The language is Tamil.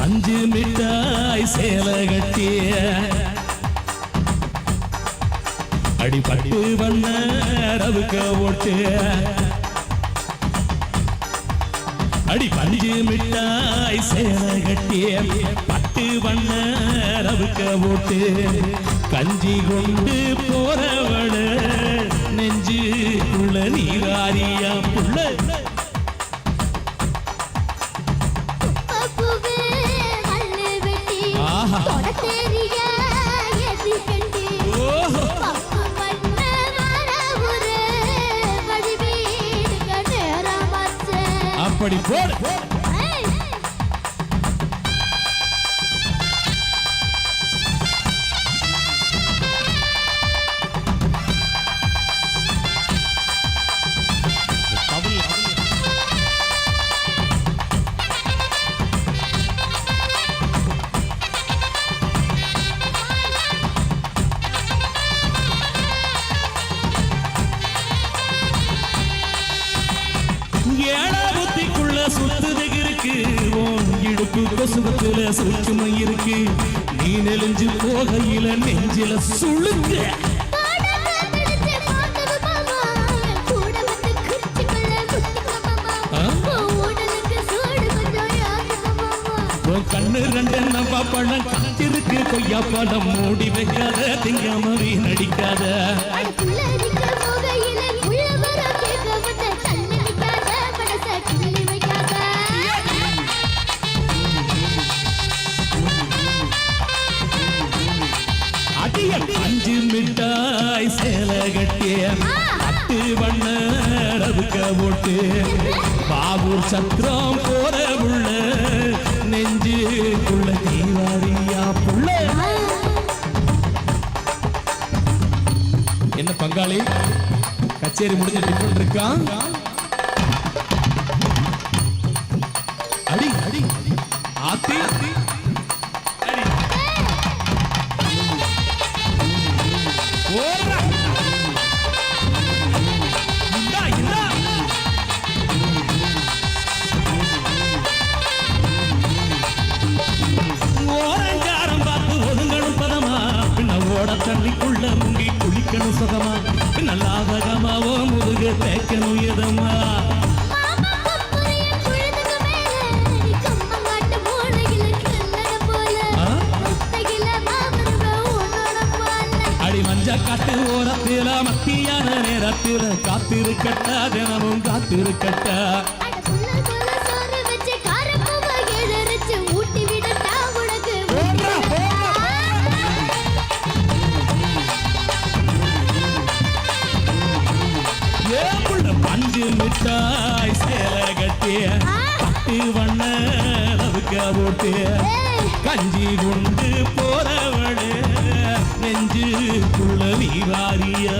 பஞ்சு மிட்டாய் சேலை கட்டிய அடிபட்டு வண்ண ரவுக்க ஓட்டு அடி பஞ்சு மிட்டாய் சேலை கட்டிய பட்டு வண்ண ரவுக்க ஓட்டு கஞ்சி கொண்டு போறவள நெஞ்சுக்குள்ள நீராரியா புள்ள அப்படி போடு சுகத்துல சுற்றுமை இருக்கு நீ நெலிஞ்சு போகையில நெஞ்சில சுழுங்க கண்ணு ரெண்டு நம்பா பழம் காத்திருக்கு கொய்யா பழம் மூடி வைக்காத திங்காம வீணடிக்காத அஞ்சு மிட்டாய் சேலை கட்டிய பட்டு வண்ண ரவுக்க போட்டு பாபூர் சத்திரம் போற புள்ள நெஞ்சுக்குள்ள தீவாரியா புள்ள என்ன பங்காளி கச்சேரி முடிஞ்ச டிஃபன் இருக்கான் அடி அடி ஆத்தி தண்ணிக்குள்ள முங்கி குளிக்கணும் சுகமா நல்லாதகமாவோ முதுக தேக்கணும் எதமா அடி மஞ்ச காட்டு ஓரத்தில மத்தியான நேரத்தில் காத்திருக்கட்டா தினமும் காத்திருக்கட்டா பஞ்சு மிட்டாய் சேலை கட்டிய பட்டு வண்ண ரவுக்க போட்டு கஞ்சி கொண்டு போறவளே நெஞ்சுக்குள்ள நீராரியா